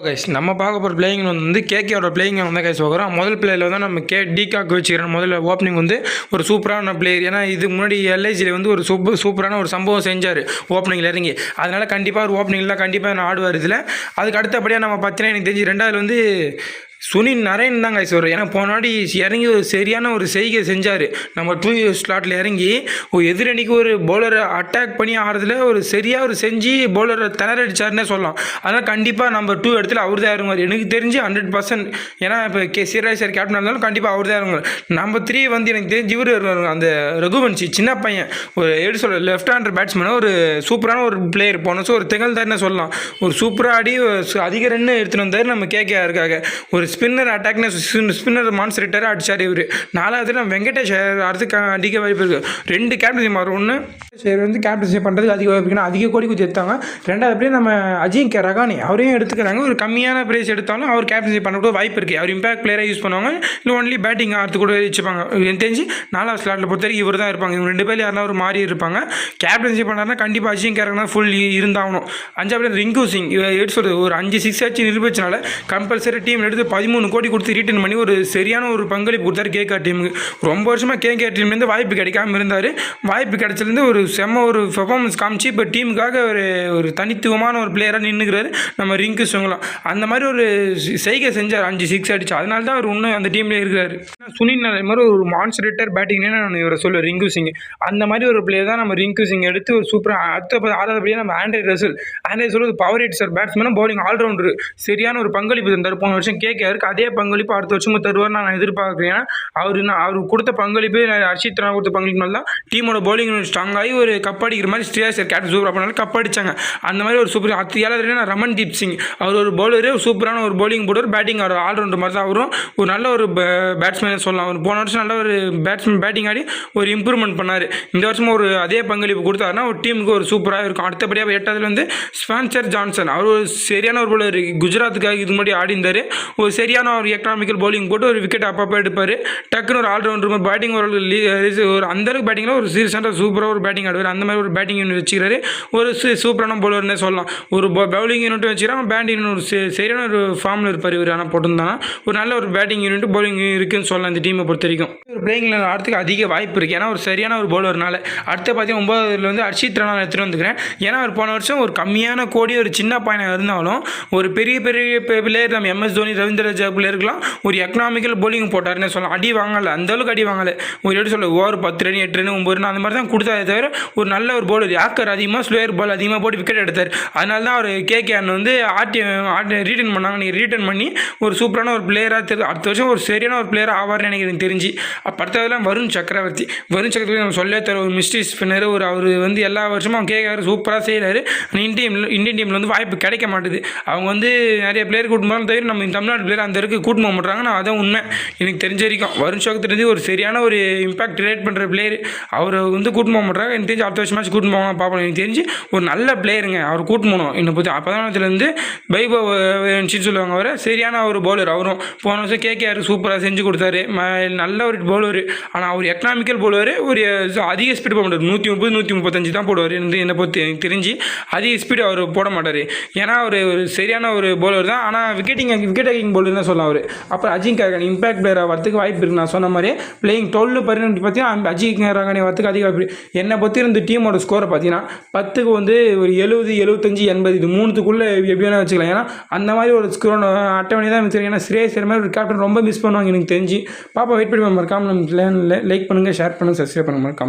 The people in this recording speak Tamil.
கைஸ் நம்ம பார்க்க போகிற பிளேயிங் வந்து கேகேவோட பிளேயிங் வந்து கைஸ் பார்க்குறோம். முதல் பிளேயில் வந்து நம்ம டிகாக் வச்சுக்கிறோம். முதல்ல ஓப்பனிங் வந்து ஒரு சூப்பரான பிளேயர். ஏன்னா இது முன்னாடி எல்ஐசியில் வந்து ஒரு சூப்பரான ஒரு சம்பவம் செஞ்சார் ஓப்பனிங்கில் இறங்கி. அதனால் கண்டிப்பாக ஒரு ஓப்பனிங்கில் கண்டிப்பாக நான் ஆடுவார். இதில் அதுக்கு அடுத்தபடியாக நம்ம பார்த்தீங்கன்னா எனக்கு தெரிஞ்சு ரெண்டாவது வந்து சுனில் நரேன் தான் கைஸ் வரும். ஏன்னா போனாடி இறங்கி ஒரு சரியான ஒரு செய்கை செஞ்சார். நம்ம 2 ஸ்லாட்டில் இறங்கி ஒரு எதிரணிக்கு ஒரு பவுலரை அட்டாக் பண்ணி ஆடுறதுல ஒரு சரியாக ஒரு செஞ்சு பவுலரை திணறடிச்சாருன்னே சொல்லலாம். அதனால் கண்டிப்பாக நம்பர் 2 இடத்துல அவர் தான் இறங்குவார் எனக்கு தெரிஞ்சு 100%. ஏன்னா இப்போ சிராஜ் சார் கேப்டன் இருந்தாலும் கண்டிப்பாக அவர் தான் இறங்குவார். நம்பர் 3 வந்து எனக்கு தெரிஞ்சு இவர் அந்த ரகுவன்சி சின்ன பையன் ஒரு எப்படி சொல்ல லெஃப்ட் ஹேண்டர் பேட்ஸ்மேன், ஒரு சூப்பரான ஒரு பிளேயர் போனோம். ஸோ ஒரு திகழ்ந்தாருன்னு சொல்லலாம். ஒரு சூப்பராக ஆடி அதிக ரன் எடுத்துகிட்டு வந்தார் நம்ம கேகேஆருக்காக. ஒரு ஸ்பின்னர் அட்டாக்னு ஸ்பின்னர் மான்ஸ் ரிட்டராக அடித்தார் இவர். 4வது நம்ம வெங்கடேஷ் அடுத்து அடிக்க வாய்ப்பு இருக்குது. 2 கேப்டன்சி மாறும். ஒன்று சரி வந்து கேப்டன்சி பண்ணுறதுக்கு அதிக வாய்ப்பு இருக்குன்னா அதிக கோடி குத்தி எடுத்தாங்க. 2வது அப்படியே நம்ம அஜிங்க ரகானி அவரையும் எடுத்துக்கிறாங்க. ஒரு கம்மியான ப்ரைஸ் எடுத்தாலும் அவர் கேப்டன்சி பண்ணக்கூட வாய்ப்பு இருக்குது. அவர் இம்பாக்ட் பிளேயராக யூஸ் பண்ணுவாங்க. இல்லை ஒன்லி பேட்டிங் ஆடுறது கூட வச்சுப்பாங்க. எனக்கு தெரிஞ்சு 4வது ஸ்லாட்டில் பொறுத்த வரைக்கும் இவர் தான் இருப்பாங்க. இவங்க 2 பேர் யாருன்னா ஒரு மாறி இருப்பாங்க. கேப்டன்சி பண்ணாருன்னா கண்டிப்பாக அஜிங்க ரகானா ஃபுல் இருந்தாகணும். 5வது ரிங்கு சிங் எடுத்து சொல்கிறது ஒரு 5 6 அடிச்சு நிரூபிச்சனால கம்பல்சரி டீம் எடுத்து 13 கோடி கொடுத்து ரிட்டர்ன் பண்ணி ஒரு சரியான ஒரு பங்களிப்பு கொடுத்தாரு கேகேஆர் டீமுக்கு. ரொம்ப வருஷமாக கேகேஆர் டீம்லேருந்து வாய்ப்பு கிடைக்காமல் இருந்தார். வாய்ப்பு கிடைச்சிலேருந்து ஒரு செம்ம ஒரு பெர்ஃபார்மன்ஸ் காமிச்சு இப்போ டீமுக்காக ஒரு தனித்துவமான ஒரு பிளேயராக நின்றுக்கிறாரு நம்ம ரிங்கு சிங்லாம். அந்த மாதிரி ஒரு செய்கை செஞ்சார். 5 6 அடிச்சு. அதனால தான் அவர் இன்னும் அந்த டீம்லேயே இருக்கிறாரு. சுனில் மாதிரி ஒரு மான்ஸ்டர் பேட்டிங்னே நான் இவரை சொல்லுவேன் ரிங்கு சிங். அந்த மாதிரி ஒரு பிளேயர் தான் நம்ம ரிங்கு சிங் எடுத்து ஒரு சூப்பராக அடுத்த 6வதுபடியாக நம்ம ஆண்ட்ரே ரசல் சொல்லுவது பவர் ஹிட்டர் பேட்ஸ்மேனும் பவுலிங் ஆல்ரவுண்டர் சரியான ஒரு பங்களிப்பு தந்தார். போன வருஷம் கேகேஆருக்கு அதே பங்களிப்பு அடுத்த வருஷமும் தருவார் நான் எதிர்பார்க்குறேன். அவர் கொடுத்த பங்களிப்பு ஹர்ஷித் ராணா கொடுத்த பங்களிப்புனால தான் டீமோட பவுலிங் ஸ்ட்ராங் ஆகி ஒரு கப் அடிக்கிற மாதிரி சிராஜ் சார் கேப்டன் சூப்பராக பண்ணாலும் கப் அடித்தாங்க. அந்த மாதிரி ஒரு சூப்பர் 7வது ரமன்தீப் சிங் அவர் ஒரு பவுலரு சூப்பரான ஒரு பவுலிங் போடுவார். பேட்டிங் ஆடுற ஆல்ரவுண்டர் மாதிரி தான் அவரும் ஒரு நல்ல ஒரு பேட்ஸ்மேன் சொல்லலாம். அவர் போன வருஷம் நல்ல ஒரு பேட்டிங் ஆடி ஒரு இம்ப்ரூவ்மெண்ட் பண்ணார். இந்த வருஷமும் ஒரு அதே பங்களிப்பு கொடுத்தாருன்னா ஒரு டீமுக்கு ஒரு சூப்பராக இருக்கும். அடுத்தபடியாக 8வது வந்து ஸ்பென்சர் ஜான்சன் அவர் ஒரு சரியான ஒரு பவுலர். குஜராத்துக்காக இது முன்னாடி ஆடி இருந்தார். ஒரு சரியான ஒரு எக்கனாமிக்கல் பவுலிங் போட்டு ஒரு விக்கெட் அப்பப்போ எடுப்பார். டக்குன்னு ஒரு ஆல்ரவுண்டர் பேட்டிங் ஒரு அந்தளவுக்கு பேட்டிங்கில் ஒரு சீரியஸான சூப்பராக ஒரு பேட்டிங் ஆடுவார். அந்த மாதிரி ஒரு பேட்டிங் யூனிட் வச்சுக்கிறாரு. ஒரு சூப்பரான பவுலர்னே சொல்லலாம். ஒரு பவுலிங் யூனிட் வச்சுக்கிறாங்க. பேட்டிங் ஒரு சரியான ஒரு ஃபார்மில் இருப்பார் இவர். ஆனால் போட்டிருந்தானா ஒரு நல்ல ஒரு பேட்டிங் யூனிட் பவுலிங் இருக்குன்னு சொல்லலாம் இந்த டீமை பொறுத்த வரைக்கும். ஒரு பிளேயிங்கில் ஆடுறதுக்கு அதிக வாய்ப்பு இருக்குது. ஏன்னா ஒரு சரியான ஒரு பவுலர்னால. அடுத்து பார்த்தீங்கன்னா 9வது வந்து ஹர்ஷித் ராணா எடுத்துகிட்டு வந்துக்கிறேன். ஏன்னா அவர் போன வருஷம் ஒரு கம்மியான கோடி ஒரு சின்ன பையனாக இருந்தாலும் ஒரு பெரிய பிளேயர் நம்ம எம்எஸ் தோனி ரவீந்திர ஜடேஜா இருக்கலாம். ஒரு எக்கனாமிக்கல் பவுலிங் போட்டாருன்னு சொல்லலாம். அடி வாங்கலை அந்தளவுக்கு அடி வாங்கலை. ஒரு எப்படி சொல்ல ஓவர் 10 ரன் 8 ரன் 9 ரன் அந்த மாதிரி தான் கொடுத்தாரே தவிர ஒரு நல்ல ஒரு பவுலர் யாக்கர் அதிகமாக ஸ்லோயர் பால் அதிகமாக போட்டு விக்கெட் எடுத்தார். அதனால தான் அவர் கேகேஆர் வந்து ரீட்டன் பண்ணாங்க. நீங்கள் ரீட்டன் பண்ணி ஒரு சூப்பரான ஒரு பிளேயராக அடுத்த வருஷம் ஒரு சரியான ஒரு பிளேயராக ஆவார்னு எனக்கு தெரிஞ்சு. அடுத்ததெல்லாம் வருண் சக்கரவர்த்தி நம்ம சொல்லே தர ஒரு மிஸ்ட்ரி ஸ்பின்னர். அவர் வந்து எல்லா வருஷமும் அவங்க கேகேஆர் சூப்பராக செய்கிறாரு. இந்தியன் டீமில் வந்து வாய்ப்பு கிடைக்க மாட்டுது. அவங்க வந்து நிறைய பிளேயர் கூட்டு போனாலும் தவிர நம்ம தமிழ்நாடு பிளேயர் அந்த இருக்கு கூட்டு போக மாட்டாங்க. நான் அதான் உண்மை எனக்கு தெரிஞ்ச வரைக்கும். வருண் சக்கரவர்த்தி ஒரு சரியான ஒரு இம்பாக்ட் கிரியேட் பண்ணுற பிளேயர். அவர் வந்து கூட்டு போக மாட்டாங்க. எனக்கு தெரிஞ்சு அடுத்த வருஷமாச்சு கூட்டு போவாங்க பார்ப்போம். எனக்கு தெரிஞ்சு ஒரு நல்ல பிளேயருங்க அவர் கூட்டு போகணும். இன்னும் போது 10ஆம் பைபவ் சொல்லுவாங்க. அவர் சரியான ஒரு பவுலர். அவரும் போன வருஷம் கேகேஆர் சூப்பராக செஞ்சு கொடுத்தாரு. நல்ல ஒரு பவுலர். ஆனால் அவர் எக்கனாமிக்கல் பவுலர். ஒரு அதிக ஸ்பீடு போட மாட்டார். 130 135 தான் போடுவார். என்னை பொறுத்து எனக்கு தெரிஞ்சு அதிக ஸ்பீடு அவர் போட மாட்டார். ஏன்னா அவர் ஒரு சரியான ஒரு பவுலர் தான். ஆனால் விக்கெட் டேக்கிங் பவுலர் தான் சொல்லலாம் அவர். அப்புறம் அஜிங்க ரகானி இம்பாக்ட் பிளேயராக வரத்துக்கு வாய்ப்பு இருக்குது. நான் சொன்ன மாதிரி பிளேயிங் 12 12 பார்த்தீங்கன்னா அஜிங்க ரகானி வரத்துக்கு அதிக வாய்ப்பு. என்னை பற்றி இந்த டீமோட ஸ்கோரை பார்த்தீங்கன்னா 10க்கு வந்து ஒரு 70 75 80 இது 3க்குள்ளே எப்படி வேணால் வச்சுக்கலாம். ஏன்னா அந்த மாதிரி ஒரு ஸ்கோர் அட்டவணை தான் எனக்கு தெரியும். ஏன்னா சிரேஸ் மாதிரி ஒரு கேப்டன் ரொம்ப மிஸ் பண்ணுவாங்க எனக்கு தெரிஞ்சு. பாப்பா வெயிட் பண்ணி மறக்காமல் நம்ம லைக் பண்ணுங்கள், ஷேர் பண்ணுங்கள், சப்ஸ்கிரைப் பண்ணுங்கள்.